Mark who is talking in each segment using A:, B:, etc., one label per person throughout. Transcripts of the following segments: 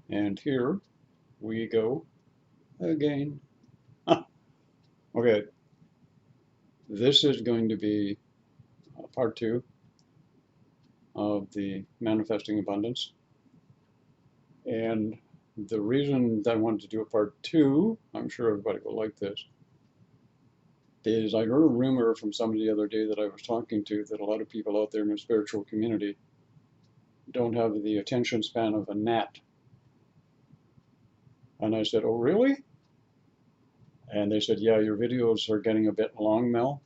A: And here we go again. Okay, this is going to be part two of the manifesting abundance. And the reason that I wanted to do a part two, I'm sure everybody will like this, is I heard a rumor from somebody the other day that I was talking to that a lot of people out there in the spiritual community don't have the attention span of a gnat. And I said, oh, really? And they said, yeah, your videos are getting a bit long, Mel.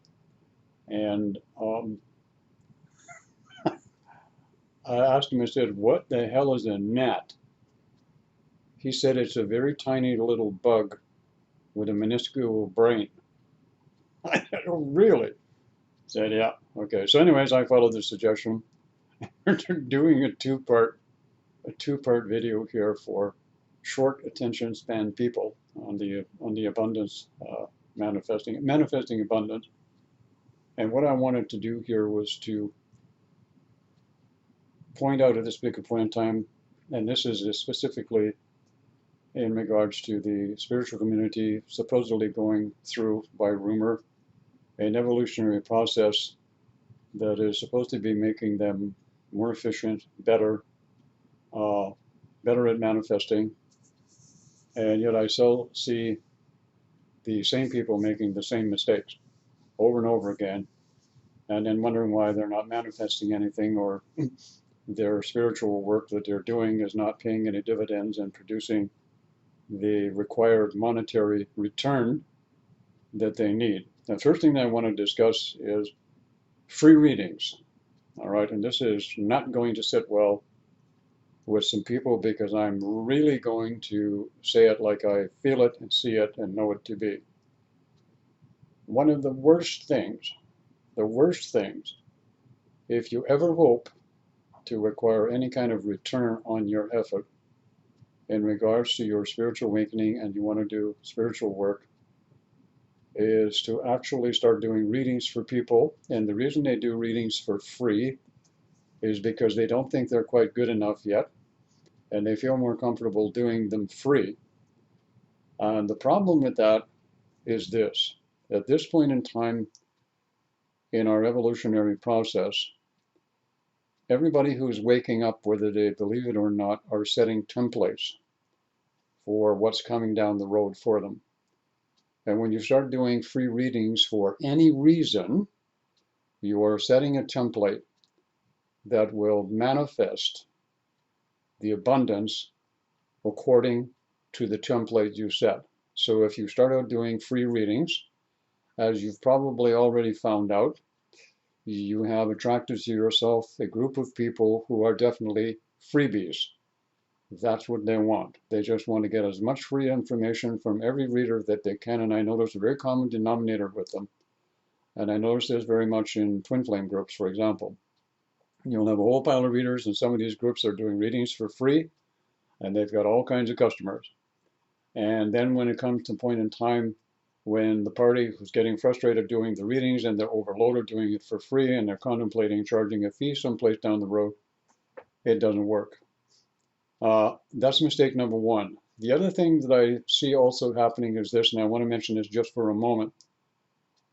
A: And I asked him, I said, what the hell is a gnat? He said it's a very tiny little bug with a minuscule brain. I said, oh, really? I said, yeah, okay. So anyways, I followed the suggestion. We're doing a two-part video here for short attention span people on the abundance manifesting abundance. And what I wanted to do here was to point out at this particular point in time, and this is specifically in regards to the spiritual community supposedly going through, by rumor, an evolutionary process that is supposed to be making them more efficient, better, better at manifesting. And yet I still see the same people making the same mistakes over and over again, and then wondering why they're not manifesting anything, or their spiritual work that they're doing is not paying any dividends and producing the required monetary return that they need. The first thing that I want to discuss is free readings. All right, and this is not going to sit well with some people because I'm really going to say it like I feel it and see it and know it to be. One of the worst things, if you ever hope to require any kind of return on your effort in regards to your spiritual awakening and you want to do spiritual work, is to actually start doing readings for people. And the reason they do readings for free is because they don't think they're quite good enough yet, and they feel more comfortable doing them free. And the problem with that is this. At this point in time in our evolutionary process, everybody who's waking up, whether they believe it or not, are setting templates for what's coming down the road for them. And when you start doing free readings for any reason, you are setting a template that will manifest the abundance according to the template you set. So if you start out doing free readings, as you've probably already found out, you have attracted to yourself a group of people who are definitely freebies. That's what they want. They just want to get as much free information from every reader that they can. And I know there's a very common denominator with them. And I notice this very much in twin flame groups, for example. You'll have a whole pile of readers, and some of these groups are doing readings for free, and they've got all kinds of customers. And then when it comes to a point in time when the party who's getting frustrated doing the readings and they're overloaded doing it for free and they're contemplating charging a fee someplace down the road, it doesn't work. That's mistake number one. The other thing that I see also happening is this, and I want to mention this just for a moment.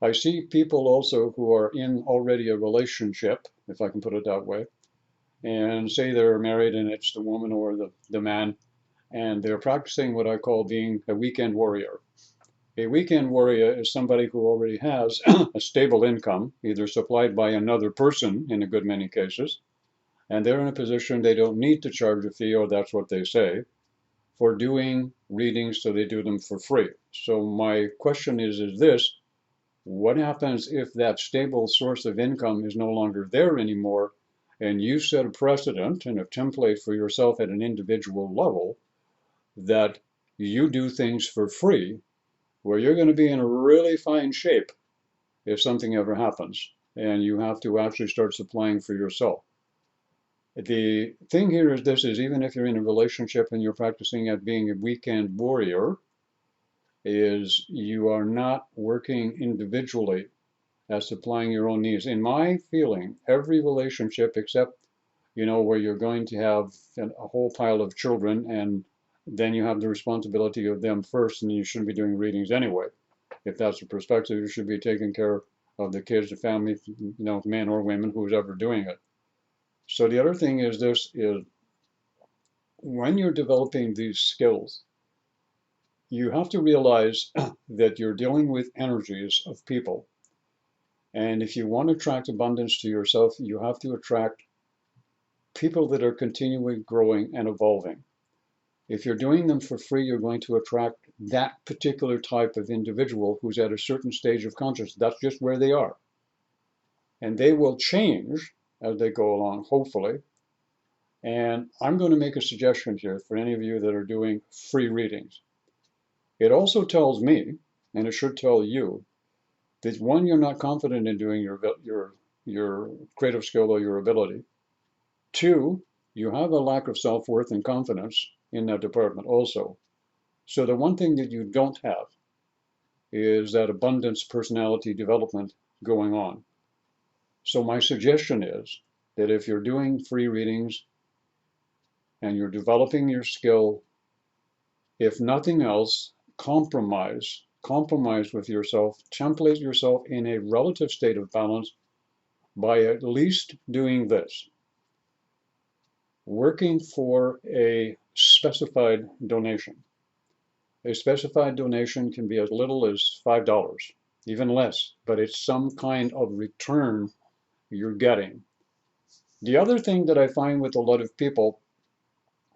A: I see people also who are in already a relationship, if I can put it that way, and say they're married and it's the woman or the man, and they're practicing what I call being a weekend warrior. A weekend warrior is somebody who already has a stable income, either supplied by another person in a good many cases, and they're in a position they don't need to charge a fee, or that's what they say, for doing readings, so they do them for free. So my question is this: what happens if that stable source of income is no longer there anymore, and you set a precedent and a template for yourself at an individual level that you do things for free, where you're going to be in a really fine shape if something ever happens and you have to actually start supplying for yourself? The thing here is this: is even if you're in a relationship and you're practicing at being a weekend warrior, is you are not working individually as supplying your own needs. In my feeling, every relationship except, where you're going to have a whole pile of children and then you have the responsibility of them first, and you shouldn't be doing readings anyway. If that's the perspective, you should be taking care of the kids, the family, men or women, who's ever doing it. So the other thing is this is when you're developing these skills, you have to realize that you're dealing with energies of people. And if you want to attract abundance to yourself, you have to attract people that are continually growing and evolving. If you're doing them for free, you're going to attract that particular type of individual who's at a certain stage of consciousness. That's just where they are. And they will change as they go along, hopefully. And I'm going to make a suggestion here for any of you that are doing free readings. It also tells me, and it should tell you, that one, you're not confident in doing your creative skill or your ability. Two, you have a lack of self-worth and confidence in that department also. So the one thing that you don't have is that abundance personality development going on. So my suggestion is that if you're doing free readings and you're developing your skill, if nothing else, compromise with yourself, template yourself in a relative state of balance by at least doing this: working for a specified donation. A specified donation can be as little as $5, even less, but it's some kind of return you're getting. The other thing that I find with a lot of people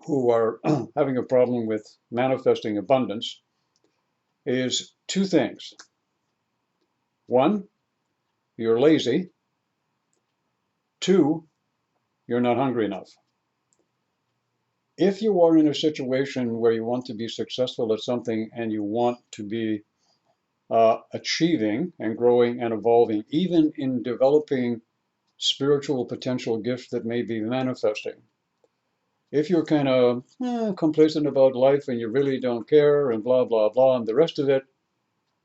A: who are having a problem with manifesting abundance is two things. One, you're lazy. Two, you're not hungry enough. If you are in a situation where you want to be successful at something and you want to be achieving and growing and evolving, even in developing spiritual potential gifts that may be manifesting, if you're kind of complacent about life and you really don't care and blah, blah, blah, and the rest of it,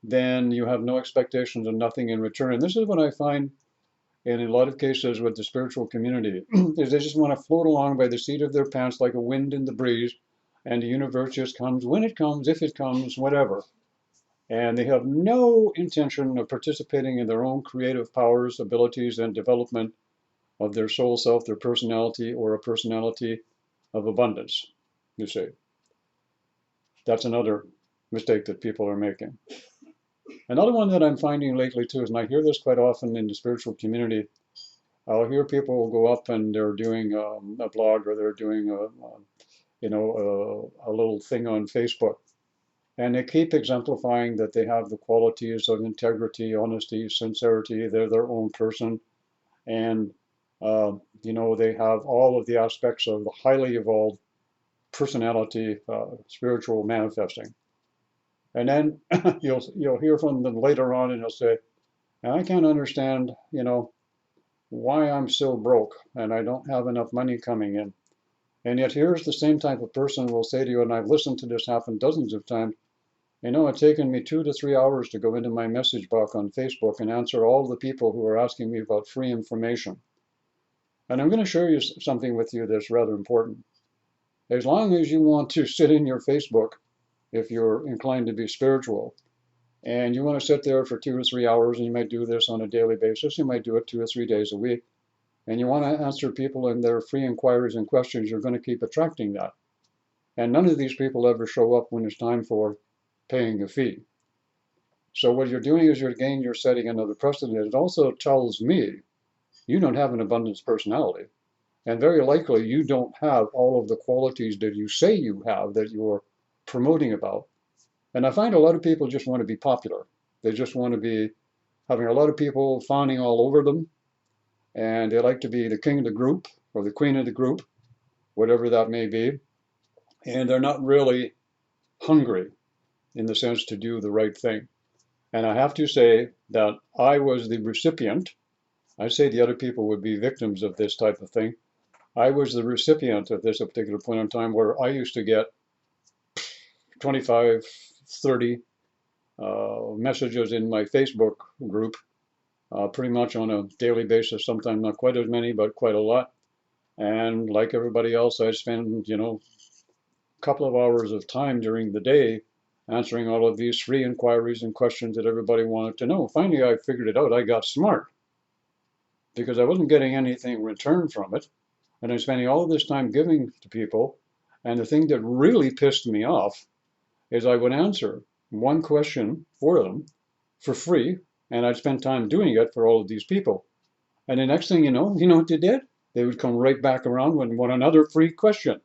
A: then you have no expectations and nothing in return. And this is what I find in a lot of cases with the spiritual community, is they just want to float along by the seat of their pants like a wind in the breeze, and the universe just comes when it comes, if it comes, whatever. And they have no intention of participating in their own creative powers, abilities, and development of their soul self, their personality, or a personality of abundance, you see. That's another mistake that people are making. Another one that I'm finding lately too is, and I hear this quite often in the spiritual community, I'll hear people go up and they're doing a blog, or they're doing a little thing on Facebook, and they keep exemplifying that they have the qualities of integrity, honesty, sincerity. They're their own person, and they have all of the aspects of the highly evolved personality, spiritual manifesting. And then you'll hear from them later on, and they'll say, "I can't understand, why I'm so broke and I don't have enough money coming in." And yet here's the same type of person who will say to you, and I've listened to this happen dozens of times, it's taken me 2 to 3 hours to go into my message box on Facebook and answer all the people who are asking me about free information. And I'm going to share you something with you that's rather important. As long as you want to sit in your Facebook, if you're inclined to be spiritual, and you want to sit there for 2 to 3 hours, and you might do this on a daily basis, you might do it 2 or 3 days a week, and you want to answer people in their free inquiries and questions, you're going to keep attracting that. And none of these people ever show up when it's time for paying a fee. So what you're doing is you're setting another precedent. It also tells me you don't have an abundance personality, and very likely you don't have all of the qualities that you say you have, that you're promoting about. And I find a lot of people just want to be popular. They just want to be having a lot of people fawning all over them, and they like to be the king of the group or the queen of the group, whatever that may be. And they're not really hungry in the sense to do the right thing. And I have to say that I was the recipient. I say the other people would be victims of this type of thing. I was the recipient of this at a particular point in time, where I used to get 25, 30 messages in my Facebook group, pretty much on a daily basis, sometimes not quite as many, but quite a lot. And like everybody else, I spend, couple of hours of time during the day answering all of these free inquiries and questions that everybody wanted to know. Finally, I figured it out. I got smart because I wasn't getting anything in return from it. And I'm spending all of this time giving to people. And the thing that really pissed me off is I would answer one question for them for free, and I'd spend time doing it for all of these people. And the next thing you know what they did? They would come right back around with another free question.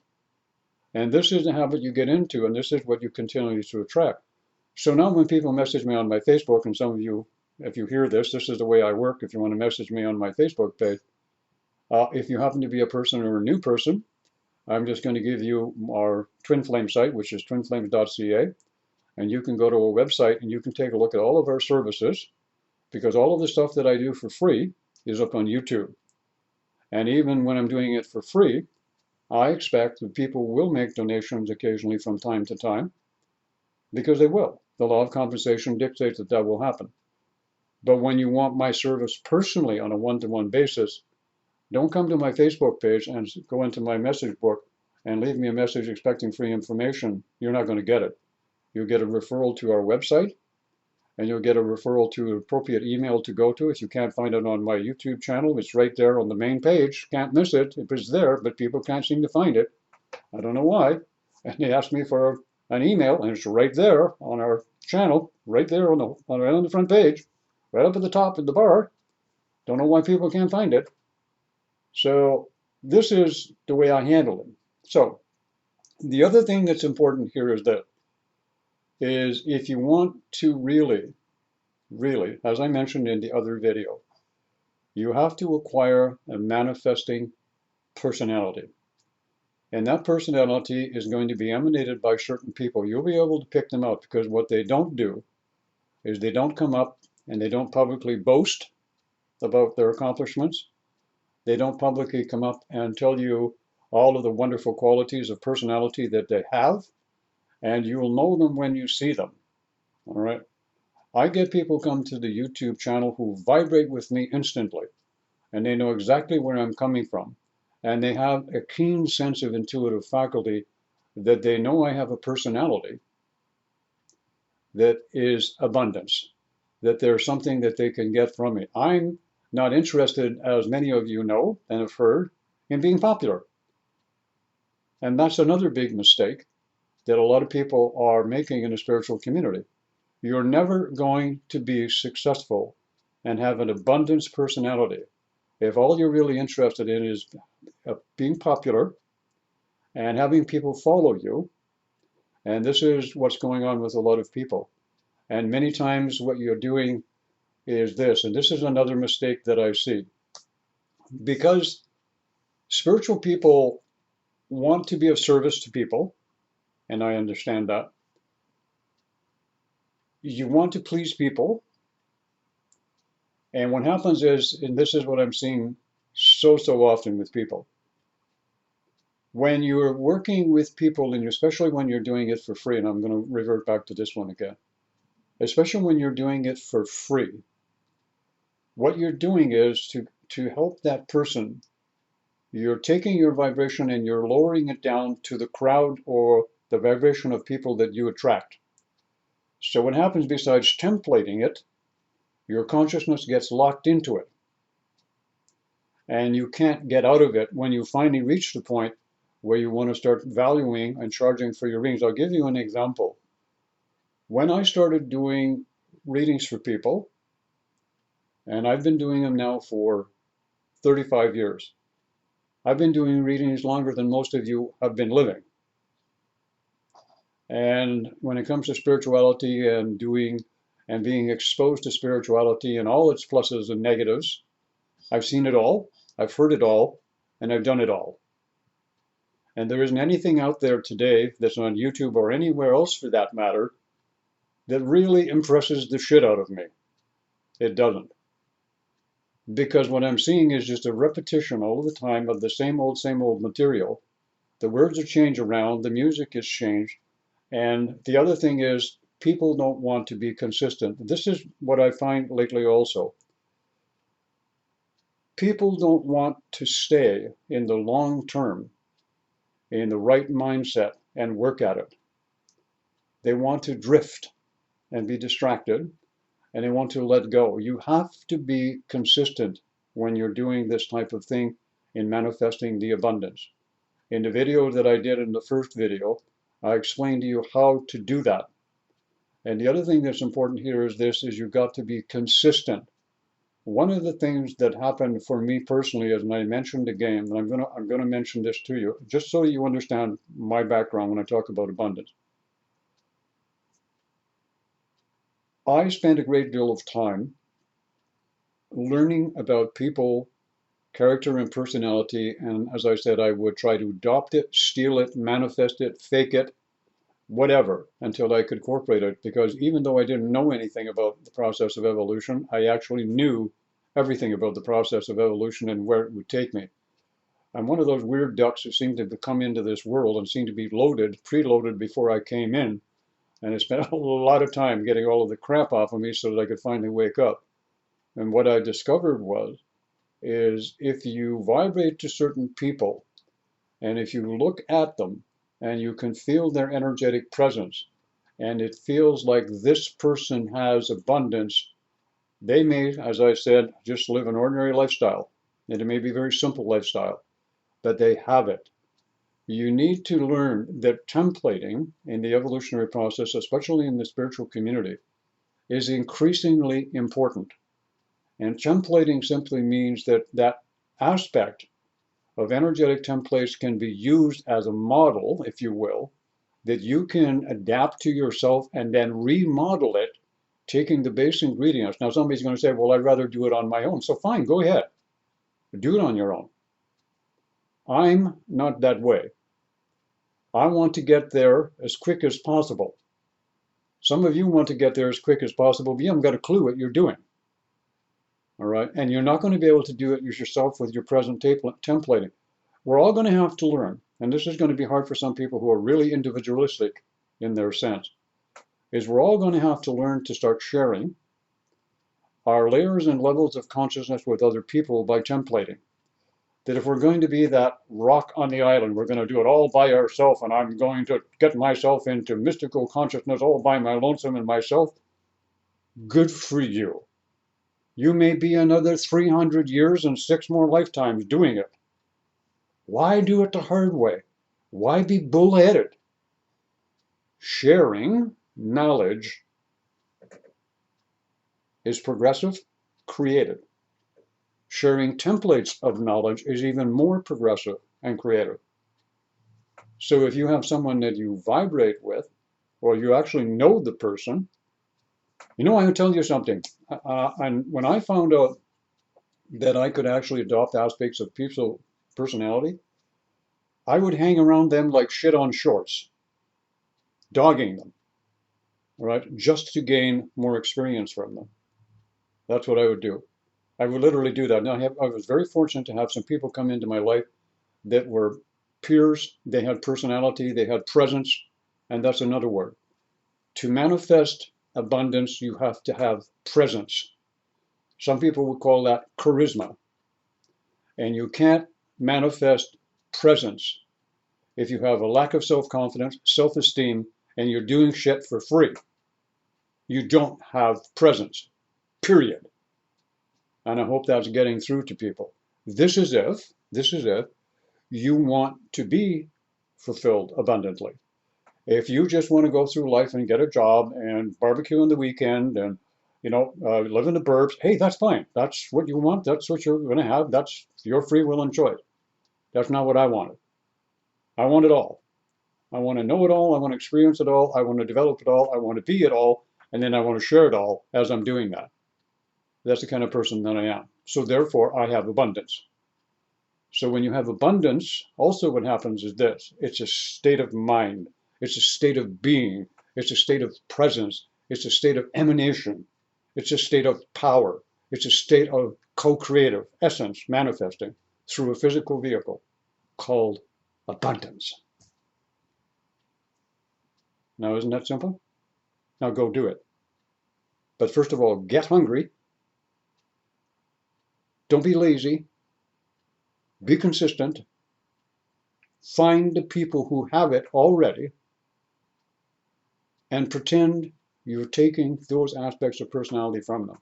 A: And this is the habit you get into, and this is what you continue to attract. So now when people message me on my Facebook, and some of you, if you hear this, this is the way I work. If you want to message me on my Facebook page, if you happen to be a person or a new person, I'm just going to give you our Twin Flame site, which is twinflames.ca, and you can go to our website and you can take a look at all of our services, because all of the stuff that I do for free is up on YouTube. And even when I'm doing it for free, I expect that people will make donations occasionally from time to time, because they will. The law of compensation dictates that that will happen. But when you want my service personally on a one-to-one basis, don't come to my Facebook page and go into my message book and leave me a message expecting free information. You're not going to get it. You'll get a referral to our website, and you'll get a referral to an appropriate email to go to. If you can't find it on my YouTube channel, it's right there on the main page. Can't miss it. It's there, but people can't seem to find it. I don't know why. And they asked me for an email, and it's right there on our channel, right there on the front page, right up at the top of the bar. Don't know why people can't find it. So this is the way I handle it. So the other thing that's important here is that if you want to really, as I mentioned in the other video, you have to acquire a manifesting personality. And that personality is going to be emanated by certain people. You'll be able to pick them out, because what they don't do is they don't come up and they don't publicly boast about their accomplishments. They don't publicly come up and tell you all of the wonderful qualities of personality that they have, and you will know them when you see them. All right. I get people come to the YouTube channel who vibrate with me instantly, and they know exactly where I'm coming from. And they have a keen sense of intuitive faculty that they know I have a personality that is abundance, that there's something that they can get from me. I'm not interested, as many of you know and have heard, in being popular. And that's another big mistake that a lot of people are making in the spiritual community. You're never going to be successful and have an abundance personality if all you're really interested in is being popular and having people follow you. And this is what's going on with a lot of people. And many times what you're doing is this, and this is another mistake that I see. Because spiritual people want to be of service to people, and I understand that. You want to please people. And what happens is, and this is what I'm seeing so often with people, when you're working with people, and especially when you're doing it for free, and I'm going to revert back to this one again, especially when you're doing it for free, what you're doing is to help that person, you're taking your vibration and you're lowering it down to the crowd or the vibration of people that you attract. So what happens, besides templating it, your consciousness gets locked into it. And you can't get out of it when you finally reach the point where you want to start valuing and charging for your readings. I'll give you an example. When I started doing readings for people, and I've been doing them now for 35 years. I've been doing readings longer than most of you have been living. And when it comes to spirituality and being exposed to spirituality and all its pluses and negatives, I've seen it all, I've heard it all, and I've done it all. And there isn't anything out there today that's on YouTube or anywhere else for that matter that really impresses the shit out of me. It doesn't. Because what I'm seeing is just a repetition all the time of the same old material. The words are changed around, the music is changed, and the other thing is people don't want to be consistent. This is what I find lately also. People don't want to stay in the long term in the right mindset and work at it. They want to drift and be distracted, and they want to let go. You have to be consistent when you're doing this type of thing in manifesting the abundance. In the video that I did in the first video, I explained to you how to do that. And the other thing that's important here is this, is you've got to be consistent. One of the things that happened for me personally, as I mentioned again, and I'm gonna mention this to you, just so you understand my background when I talk about abundance. I spent a great deal of time learning about people, character and personality, and as I said, I would try to adopt it, steal it, manifest it, fake it, whatever, until I could incorporate it, because even though I didn't know anything about the process of evolution, I actually knew everything about the process of evolution and where it would take me. I'm one of those weird ducks who seem to come into this world and seem to be loaded, preloaded before I came in, and I spent a lot of time getting all of the crap off of me so that I could finally wake up. And what I discovered is if you vibrate to certain people, and if you look at them, and you can feel their energetic presence, and it feels like this person has abundance, they may, as I said, just live an ordinary lifestyle. And it may be a very simple lifestyle, but they have it. You need to learn that templating in the evolutionary process, especially in the spiritual community, is increasingly important. And templating simply means that that aspect of energetic templates can be used as a model, if you will, that you can adapt to yourself and then remodel it, taking the base ingredients. Now, somebody's going to say, well, I'd rather do it on my own. So fine, go ahead. Do it on your own. I'm not that way. I want to get there as quick as possible. Some of you want to get there as quick as possible, but you haven't got a clue what you're doing. All right? And you're not going to be able to do it yourself with your present templating. We're all going to have to learn, and this is going to be hard for some people who are really individualistic in their sense, is we're all going to have to learn to start sharing our layers and levels of consciousness with other people by templating. That if we're going to be that rock on the island, we're going to do it all by ourselves, and I'm going to get myself into mystical consciousness all by my lonesome and myself. Good for you. You may be another 300 years and 6 more lifetimes doing it. Why do it the hard way? Why be bullheaded? Sharing knowledge is progressive, creative. Sharing templates of knowledge is even more progressive and creative. So if you have someone that you vibrate with, or you actually know the person, I will tell you something. And when I found out that I could actually adopt aspects of people's personality, I would hang around them like shit on shorts, dogging them, all right, just to gain more experience from them. That's what I would do. I would literally do that. Now, I was very fortunate to have some people come into my life that were peers. They had personality, they had presence, and that's another word. To manifest abundance, you have to have presence. Some people would call that charisma. And you can't manifest presence if you have a lack of self-confidence, self-esteem, and you're doing shit for free. You don't have presence, period. And I hope that's getting through to people. This is if you want to be fulfilled abundantly. If you just want to go through life and get a job and barbecue on the weekend and live in the burbs, hey, that's fine. That's what you want. That's what you're going to have. That's your free will and choice. That's not what I wanted. I want it all. I want to know it all. I want to experience it all. I want to develop it all. I want to be it all. And then I want to share it all as I'm doing that. That's the kind of person that I am. So therefore, I have abundance. So when you have abundance, also what happens is this. It's a state of mind. It's a state of being. It's a state of presence. It's a state of emanation. It's a state of power. It's a state of co-creative essence manifesting through a physical vehicle called abundance. Now, isn't that simple? Now go do it. But first of all, get hungry. Don't be lazy. Be consistent. find the people who have it already and pretend you're taking those aspects of personality from them.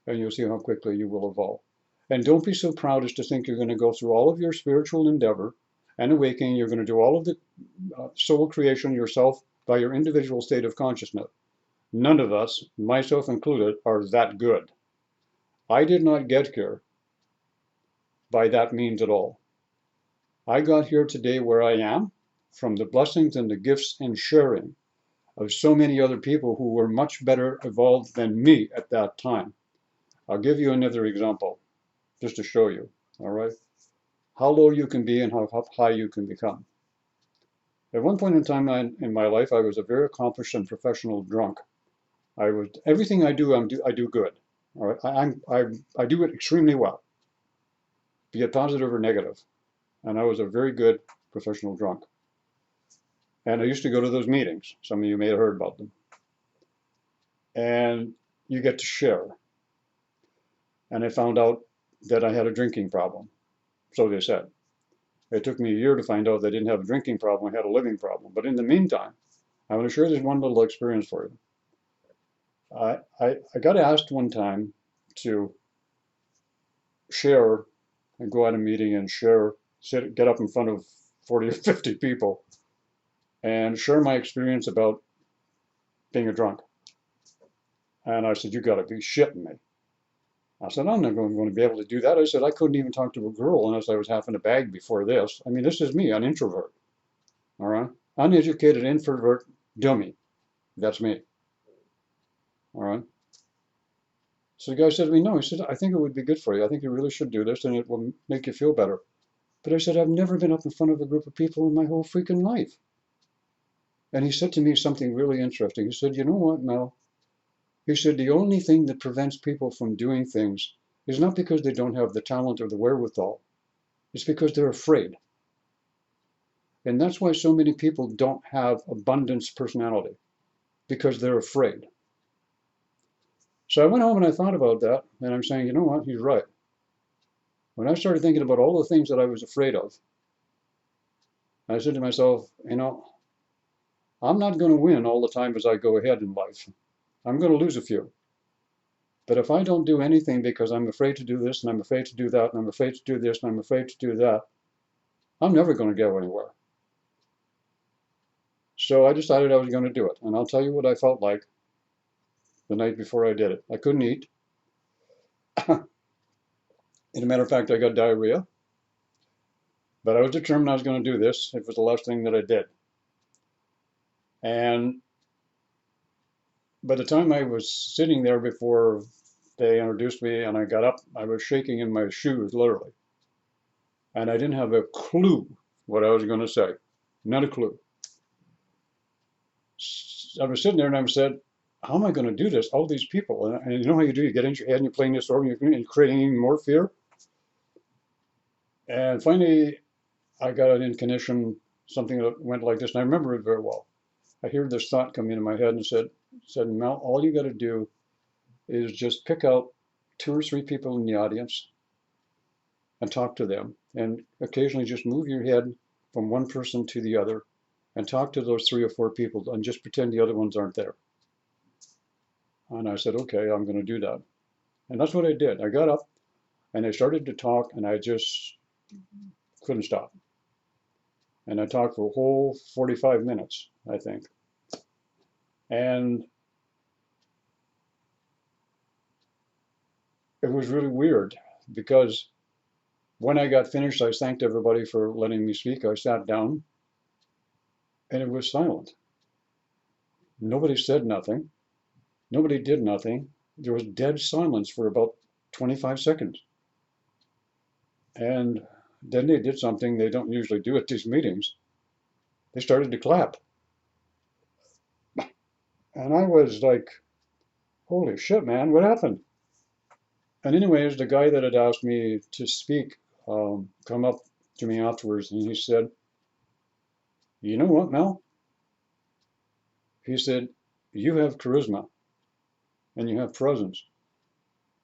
A: And you'll see how quickly you will evolve. And don't be so proud as to think you're going to go through all of your spiritual endeavor and awakening. You're going to do all of the soul creation yourself by your individual state of consciousness. None of us, myself included, are that good. I did not get here by that means at all. I got here today where I am from the blessings and the gifts and sharing of so many other people who were much better evolved than me at that time. I'll give you another example just to show you, all right, how low you can be and how high you can become. At one point in time in my life, I was a very accomplished and professional drunk. Everything I do, I do good. All right, I do it extremely well, be it positive or negative. And I was a very good professional drunk. And I used to go to those meetings. Some of you may have heard about them. And you get to share. And I found out that I had a drinking problem. So they said. It took me a year to find out they didn't have a drinking problem, I had a living problem. But in the meantime, I want to share this one little experience for you. I got asked one time to share and go at a meeting and share, get up in front of 40 or 50 people and share my experience about being a drunk. And I said, you got to be shitting me. I said, I'm not going to be able to do that. I said, I couldn't even talk to a girl unless I was half in a bag before this. I mean, this is me, an introvert. All right? Uneducated introvert dummy. That's me. All right? So the guy said to me, no, he said, I think it would be good for you. I think you really should do this and it will make you feel better. But I said, I've never been up in front of a group of people in my whole freaking life. And he said to me something really interesting. He said, you know what, Mel? He said, the only thing that prevents people from doing things is not because they don't have the talent or the wherewithal. It's because they're afraid. And that's why so many people don't have abundance personality, because they're afraid. So I went home and I thought about that, and I'm saying, you know what, he's right. When I started thinking about all the things that I was afraid of, I said to myself, you know, I'm not going to win all the time as I go ahead in life. I'm going to lose a few. But if I don't do anything because I'm afraid to do this, and I'm afraid to do that, and I'm afraid to do this, and I'm afraid to do that, I'm never going to go anywhere. So I decided I was going to do it. And I'll tell you what I felt like the night before I did it. I couldn't eat. As a matter of fact, I got diarrhea. But I was determined I was going to do this. It was the last thing that I did. And by the time I was sitting there before they introduced me and I got up, I was shaking in my shoes, literally. And I didn't have a clue what I was going to say. Not a clue. I was sitting there and I said, how am I going to do this? All these people. And you know how you do? You get into your head and you're playing this over and you're creating even more fear. And finally, I got an inclination, something that went like this. And I remember it very well. I hear this thought come into my head and said, Mel, all you got to do is just pick out 2 or 3 people in the audience and talk to them. And occasionally just move your head from one person to the other and talk to those 3 or 4 people and just pretend the other ones aren't there. And I said, okay, I'm going to do that. And that's what I did. I got up and I started to talk and I just couldn't stop. And I talked for a whole 45 minutes, I think. And it was really weird because when I got finished, I thanked everybody for letting me speak. I sat down and it was silent. Nobody said nothing. Nobody did nothing. There was dead silence for about 25 seconds. And then they did something they don't usually do at these meetings. They started to clap. And I was like, holy shit, man, what happened? And anyways, the guy that had asked me to speak come up to me afterwards and he said, you know what, Mel? He said, you have charisma and you have presence.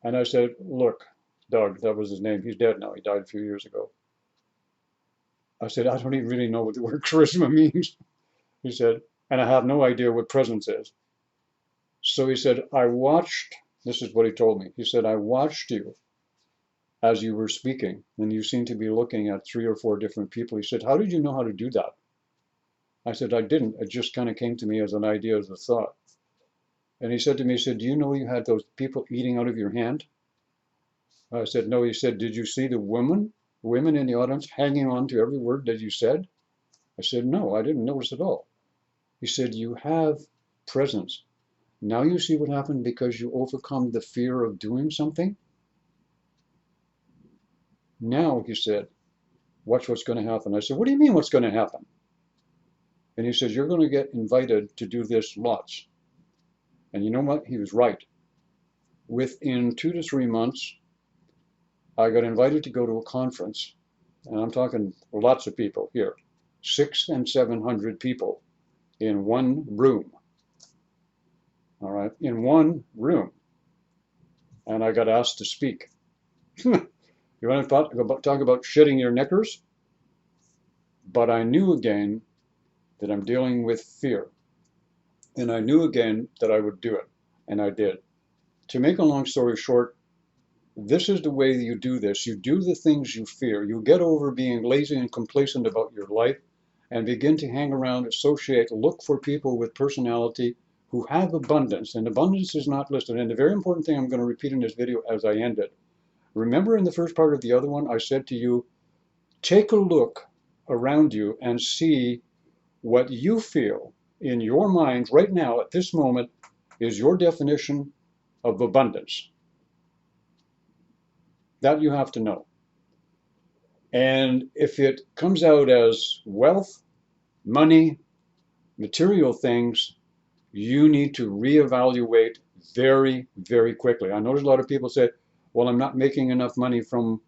A: And I said, look, Doug, that was his name. He's dead now. He died a few years ago. I said, I don't even really know what the word charisma means. He said, and I have no idea what presence is. So he said, I watched, this is what he told me. He said, I watched you as you were speaking, and you seemed to be looking at 3 or 4 different people. He said, how did you know how to do that? I said, I didn't. It just kind of came to me as an idea, as a thought. And he said to me, he said, do you know you had those people eating out of your hand? I said, no. He said, did you see the women in the audience hanging on to every word that you said? I said, no, I didn't notice at all. He said, you have presence. Now you see what happened because you overcome the fear of doing something? Now, he said, watch what's going to happen. I said, what do you mean what's going to happen? And he said, you're going to get invited to do this lots. And you know what? He was right. Within 2 to 3 months, I got invited to go to a conference, and I'm talking lots of people here, 600 and 700 people in one room. All right, in one room. And I got asked to speak. You want to talk about shitting your knickers? But I knew again that I'm dealing with fear. And I knew again that I would do it. And I did. To make a long story short, this is the way that you do this. You do the things you fear. You get over being lazy and complacent about your life and begin to hang around, associate, look for people with personality who have abundance. And abundance is not listed. And the very important thing I'm going to repeat in this video as I end it. Remember in the first part of the other one, I said to you, take a look around you and see what you feel in your mind right now at this moment is your definition of abundance. That you have to know. And if it comes out as wealth, money, material things, you need to reevaluate very, very quickly. I notice a lot of people say, well, I'm not making enough money from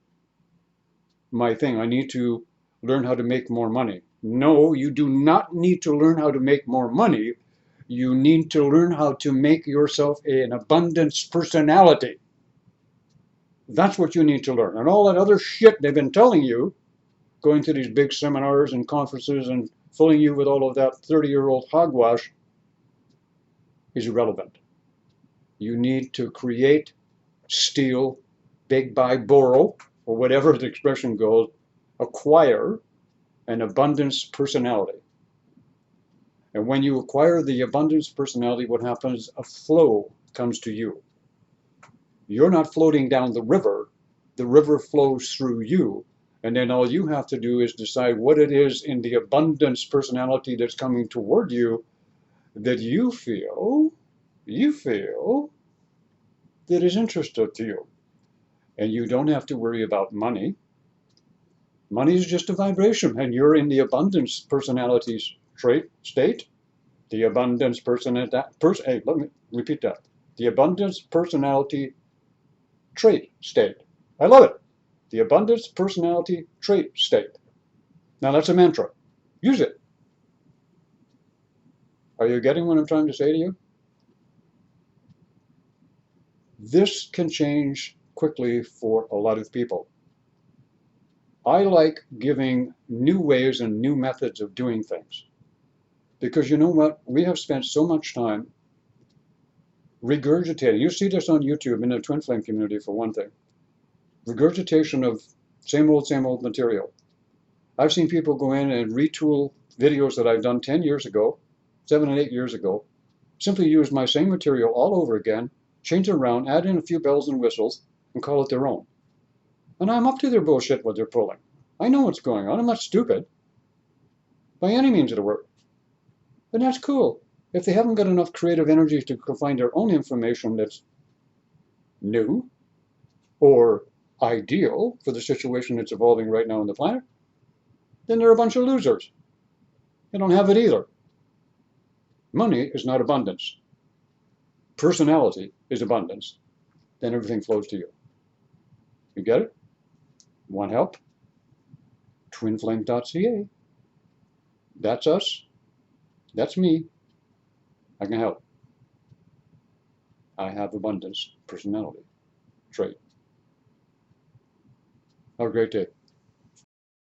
A: my thing. I need to learn how to make more money. No, you do not need to learn how to make more money. You need to learn how to make yourself an abundance personality. That's what you need to learn. And all that other shit they've been telling you, going to these big seminars and conferences and filling you with all of that 30-year-old hogwash, is irrelevant. You need to create, steal, beg, buy, borrow, or whatever the expression goes, acquire an abundance personality. And when you acquire the abundance personality, what happens? A flow comes to you. You're not floating down the river flows through you. And then all you have to do is decide what it is in the abundance personality that's coming toward you that you feel that is interested to you. And you don't have to worry about money. Money is just a vibration, and you're in the abundance personality state. The abundance personality, hey, let me repeat that. The abundance personality trait state. I love it. The abundance personality trait state. Now that's a mantra. Use it. Are you getting what I'm trying to say to you? This can change quickly for a lot of people. I like giving new ways and new methods of doing things. Because you know what? We have spent so much time regurgitating. You see this on YouTube in the Twin Flame community, for one thing. Regurgitation of same old material. I've seen people go in and retool videos that I've done 10 years ago, 7 and 8 years ago, simply use my same material all over again, change it around, add in a few bells and whistles, and call it their own. And I'm up to their bullshit what they're pulling. I know what's going on. I'm not stupid by any means of the word. And that's cool. If they haven't got enough creative energy to find their own information that's new or ideal for the situation that's evolving right now on the planet, then they're a bunch of losers. They don't have it either. Money is not abundance. Personality is abundance. Then everything flows to you. You get it? Want help? twinflame.ca. That's us. That's me. I can help. I have abundance personality trait. Have a great day.